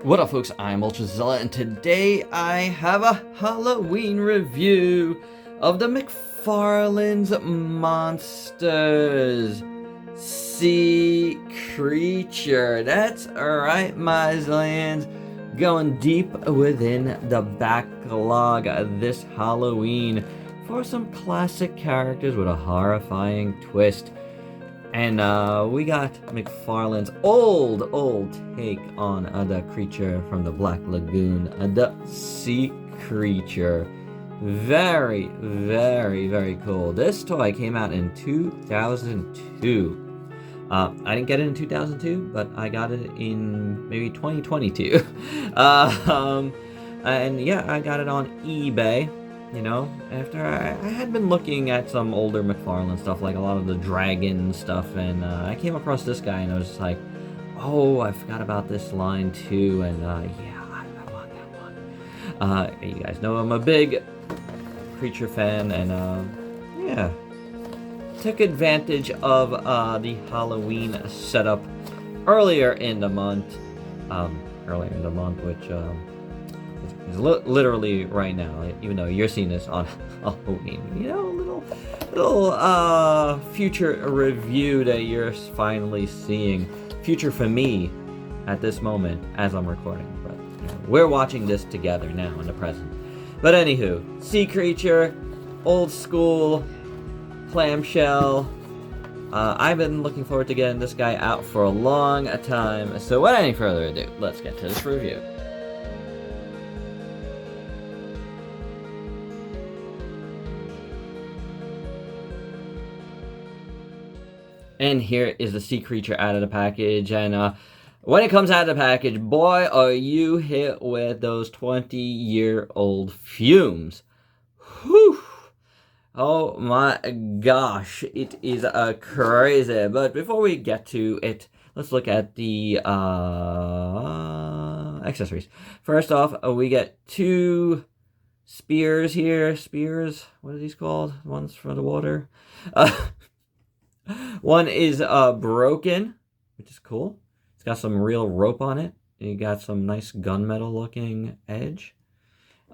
What up, folks? I'm Ultrazilla, and today I have a Halloween review of the McFarlane's Monsters Sea Creature. That's right, my Zillions. Going deep within the backlog this Halloween for some classic characters with a horrifying twist. And we got McFarlane's old take on the creature from the Black Lagoon, the sea creature. Very, very cool. This toy came out in 2002. I didn't get it in 2002, but I got it in maybe 2022. And yeah, I got it on eBay. You know, after I had been looking at some older McFarlane stuff, like a lot of the Dragon stuff, and I came across this guy, and I was just like, oh, I forgot about this line too, and yeah, I want that one. You guys know I'm a big creature fan, and yeah, took advantage of the Halloween setup earlier in the month, which is literally right now, even though you're seeing this on Halloween. You know, little future review that you're finally seeing. Future for me at this moment as I'm recording, but you know, we're watching this together now in the present. But anywho, sea creature, old school, clamshell. I've been looking forward to getting this guy out for a long time. So without any further ado, let's get to this review. And here is the sea creature out of the package. And when it comes out of the package, boy, are you hit with those 20-year-old fumes. Whew. Oh my gosh, it is crazy. But before we get to it, let's look at the accessories. First off, we get two spears here. Spears? What are these called? One's for the water. One is broken, which is cool. It's got some real rope on it. You got some nice gunmetal looking edge.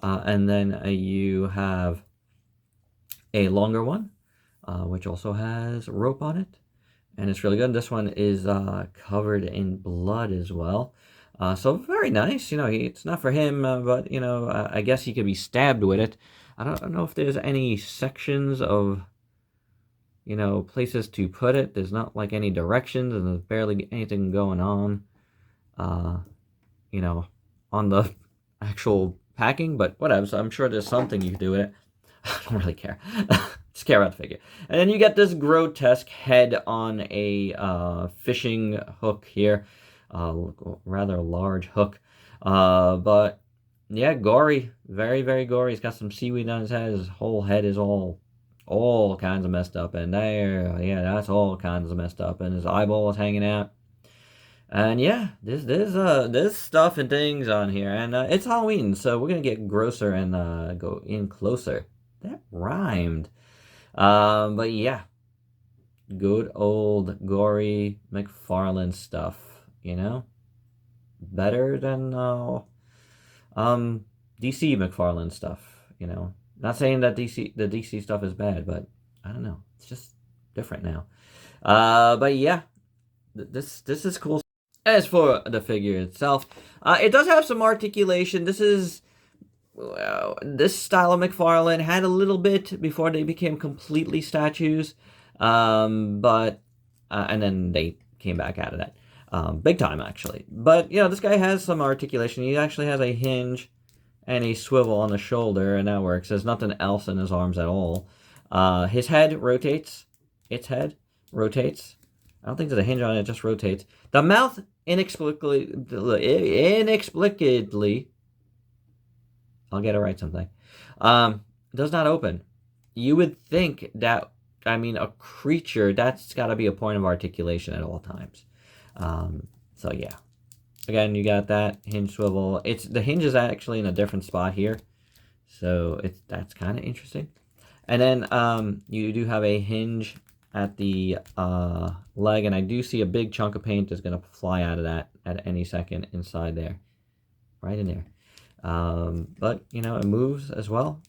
And then you have a longer one, which also has rope on it. And it's really good. This one is covered in blood as well. So very nice. You know, it's not for him, but, you know, I guess he could be stabbed with it. I don't know if there's any sections of, you know, places to put it. There's not like any directions, and there's barely anything going on, you know, on the actual packing, but whatever. So I'm sure there's something you can do with it. I don't really care. Just care about the figure. And then you get this grotesque head on a fishing hook here. Rather large hook. But yeah, gory. Very, very gory. He's got some seaweed on his head. His whole head is all kinds of messed up, and there, yeah, that's all kinds of messed up, and his eyeball is hanging out, and yeah, there's stuff and things on here, and it's Halloween, so we're gonna get grosser and go in closer. That rhymed. But yeah, good old gory McFarlane stuff, you know, better than DC McFarlane stuff, you know. Not saying that the DC stuff is bad, but I don't know. It's just different now. But yeah, this is cool. As for the figure itself, it does have some articulation. This is this style of McFarlane had a little bit before they became completely statues, but and then they came back out of that big time actually. But you know, this guy has some articulation. He actually has a hinge and a swivel on the shoulder, and that works. There's nothing else in his arms at all. His head rotates. Its head rotates. I don't think there's a hinge on it, it just rotates. The mouth inexplicably, I'll get it right someday, does not open. You would think that, I mean, a creature, that's got to be a point of articulation at all times. So yeah. Again, you got that hinge swivel. The hinge is actually in a different spot here, so that's kind of interesting. And then you do have a hinge at the leg, and I do see a big chunk of paint is going to fly out of that at any second inside there. right in there. But, you know, it moves as well,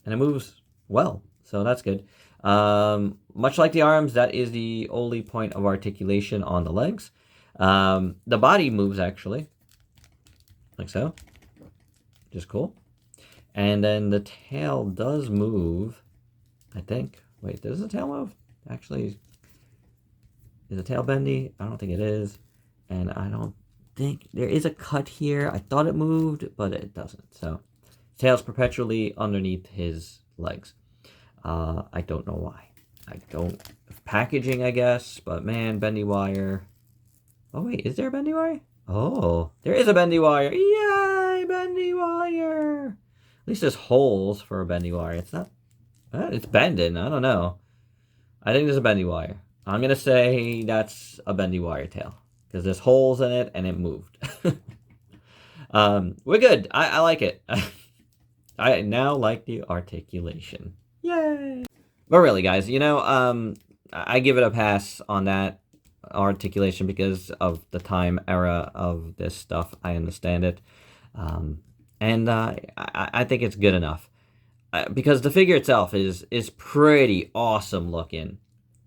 and it moves well, so that's good. Much like the arms, that is the only point of articulation on the legs. The body moves, actually, like so, which is cool. And then the tail does move, I think. Wait, does the tail move? Actually, is the tail bendy? I don't think it is. And I don't think there is a cut here. I thought it moved, but it doesn't. So tail's perpetually underneath his legs. I don't know why. I don't. Packaging, I guess. But man, bendy wire. Oh wait, is there a bendy wire? Oh, there is a bendy wire. Yay, bendy wire. At least there's holes for a bendy wire. It's not. It's bending. I don't know. I think there's a bendy wire. I'm going to say that's a bendy wire tail. Because there's holes in it and it moved. We're good. I like it. I now like the articulation. Yay! But really, guys, you know, I give it a pass on that articulation because of the time era of this stuff. I understand it. And I think it's good enough. Because the figure itself is pretty awesome looking.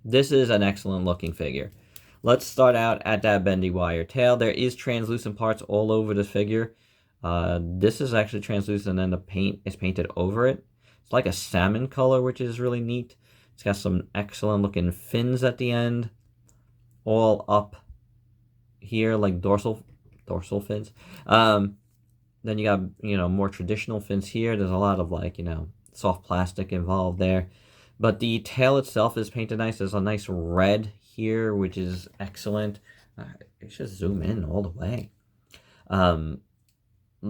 This is an excellent looking figure. Let's start out at that bendy wire tail. There is translucent parts all over the figure. This is actually translucent and the paint is painted over it. It's like a salmon color, which is really neat. It's got some excellent looking fins at the end. All up here, like dorsal fins. Then you got, you know, more traditional fins here. There's a lot of, like, you know, soft plastic involved there. But the tail itself is painted nice. There's a nice red here, which is excellent. Let's just zoom in all the way.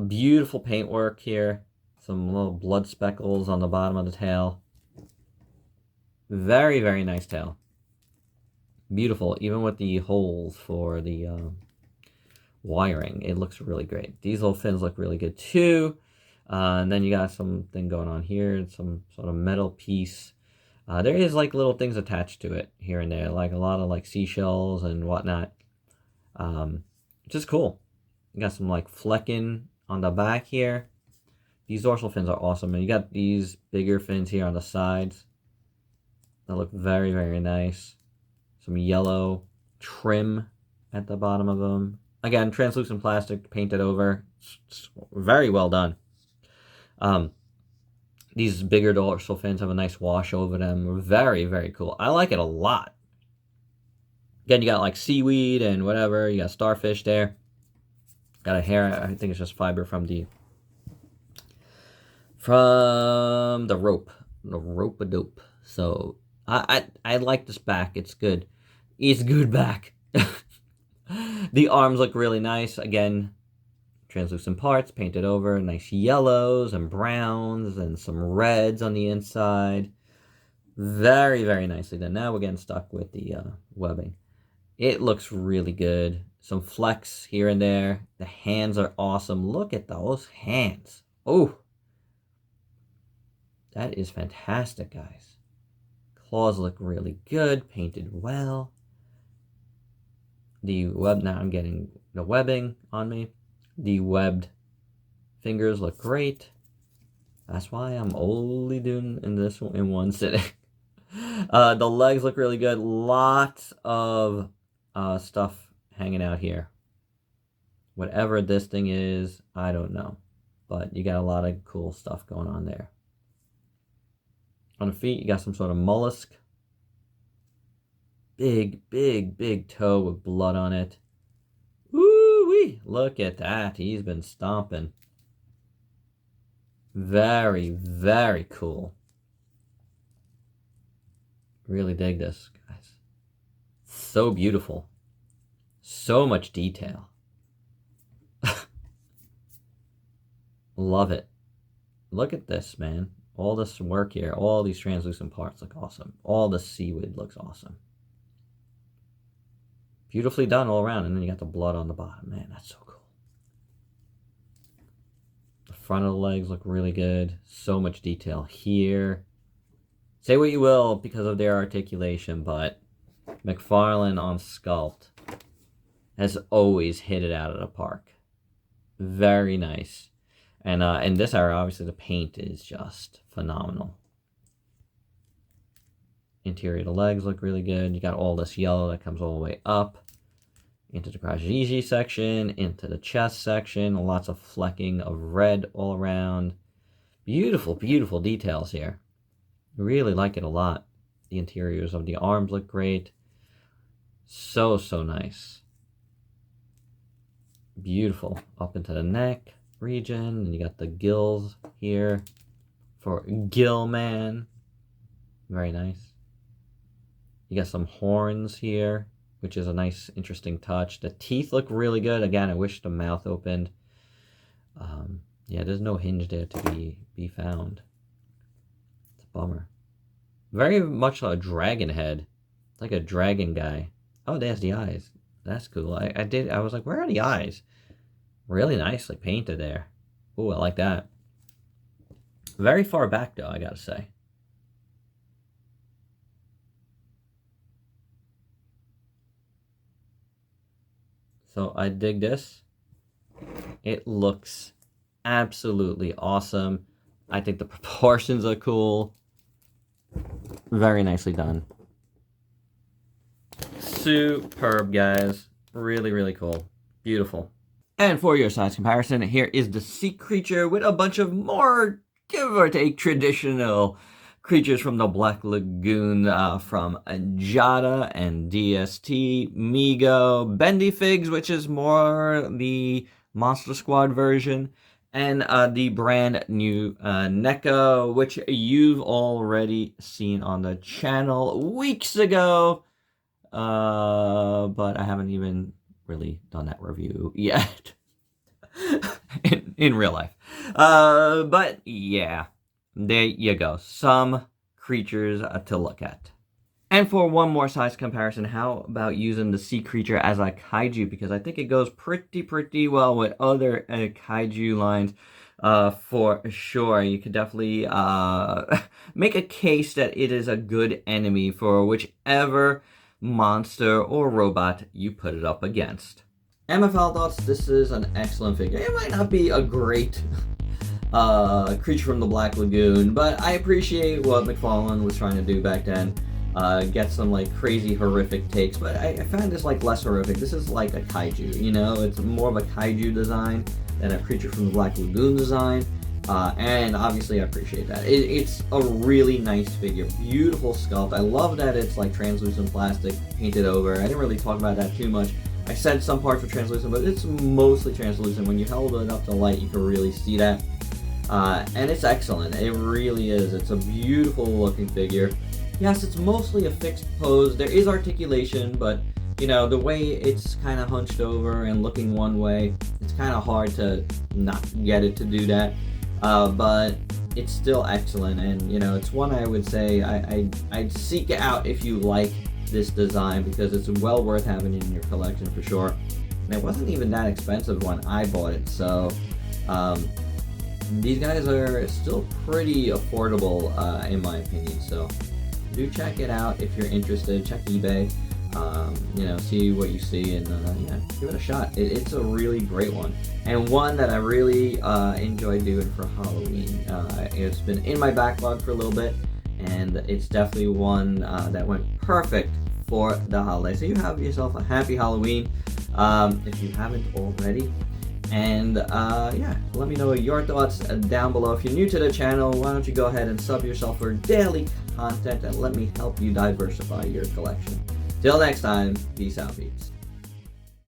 Beautiful paintwork here. Some little blood speckles on the bottom of the tail. Very, very nice tail. Beautiful, even with the holes for the wiring. It looks really great. These little fins look really good too. And then you got something going on here, some sort of metal piece. There is like little things attached to it here and there, like a lot of like seashells and whatnot, which is cool. You got some like flecking on the back here. These dorsal fins are awesome, and you got these bigger fins here on the sides that look very, very nice. Some yellow trim at the bottom of them. Again, translucent plastic painted over. It's very well done. These bigger dorsal fins have a nice wash over them. Very, very cool. I like it a lot. Again, you got like seaweed and whatever. You got starfish there. Got a hair. I think it's just fiber from the rope. The rope-a-dope. So I like this back. It's good. It's good back. The arms look really nice. Again, translucent parts painted over, nice yellows and browns and some reds on the inside. Very, very nicely done. Now we're getting stuck with the webbing. It looks really good. Some flecks here and there. The hands are awesome. Look at those hands. Oh, that is fantastic, guys. Claws look really good, painted well. The web, now I'm getting the webbing on me. The webbed fingers look great. That's why I'm only doing this in one sitting. The legs look really good. Lots of stuff hanging out here. Whatever this thing is, I don't know. But you got a lot of cool stuff going on there. On the feet, you got some sort of mollusk. Big, big, big toe with blood on it. Woo-wee! Look at that. He's been stomping. Very, very cool. Really dig this, guys. So beautiful. So much detail. Love it. Look at this, man. All this work here. All these translucent parts look awesome. All the seaweed looks awesome. Beautifully done all around. And then you got the blood on the bottom. Man, that's so cool. The front of the legs look really good. So much detail here. Say what you will because of their articulation, but McFarlane on Sculpt has always hit it out of the park. Very nice. And in this area, obviously, the paint is just phenomenal. Interior of the legs look really good. You got all this yellow that comes all the way up into the Krajiji section, into the chest section. Lots of flecking of red all around. Beautiful, beautiful details here. Really like it a lot. The interiors of the arms look great. So, so nice. Beautiful. Up into the neck region. And you got the gills here for Gill Man. Very nice. You got some horns here, which is a nice, interesting touch. The teeth look really good. Again, I wish the mouth opened. Yeah, there's no hinge there to be found. It's a bummer. Very much a dragon head. It's like a dragon guy. Oh, there's the eyes. That's cool. I was like, where are the eyes? Really nicely painted there. Ooh, I like that. Very far back, though, I gotta say. So I dig this. It looks absolutely awesome. I think the proportions are cool. Very nicely done. Superb, guys. Really, really cool. Beautiful. And for your size comparison, here is the sea creature with a bunch of more, give or take, traditional creatures from the Black Lagoon, from Jada and DST, Migo, Bendy Figs, which is more the Monster Squad version, and the brand new NECA, which you've already seen on the channel weeks ago, but I haven't even really done that review yet in real life. But yeah, there you go. Some creatures to look at. And for one more size comparison, how about using the sea creature as a kaiju? Because I think it goes pretty well with other kaiju lines for sure. You could definitely make a case that it is a good enemy for whichever monster or robot you put it up against. MFL thoughts, this is an excellent figure. It might not be a great creature from the Black Lagoon, but I appreciate what McFarlane was trying to do back then. Get some like crazy horrific takes, but I found this like less horrific. This is like a kaiju, you know? It's more of a kaiju design than a creature from the Black Lagoon design. And obviously I appreciate that. It's a really nice figure, beautiful sculpt. I love that it's like translucent plastic painted over. I didn't really talk about that too much. I said some parts were translucent, but it's mostly translucent. When you held it up to light, you can really see that. And it's excellent. It really is. It's a beautiful looking figure. Yes, it's mostly a fixed pose. There is articulation, but you know, the way it's kind of hunched over and looking one way, it's kind of hard to not get it to do that. But it's still excellent, and you know, it's one I would say I'd seek out if you like this design, because it's well worth having in your collection for sure. And it wasn't even that expensive when I bought it, so these guys are still pretty affordable in my opinion. So do check it out if you're interested. Check eBay, you know, see what you see, and yeah, give it a shot. It's a really great one, and one that I really enjoy doing for Halloween. It's been in my backlog for a little bit, and it's definitely one that went perfect for the holiday. So you have yourself a happy Halloween if you haven't already. And yeah, let me know your thoughts down below. If you're new to the channel, why don't you go ahead and sub yourself for daily content, and let me help you diversify your collection. Till next time, peace out, peeps.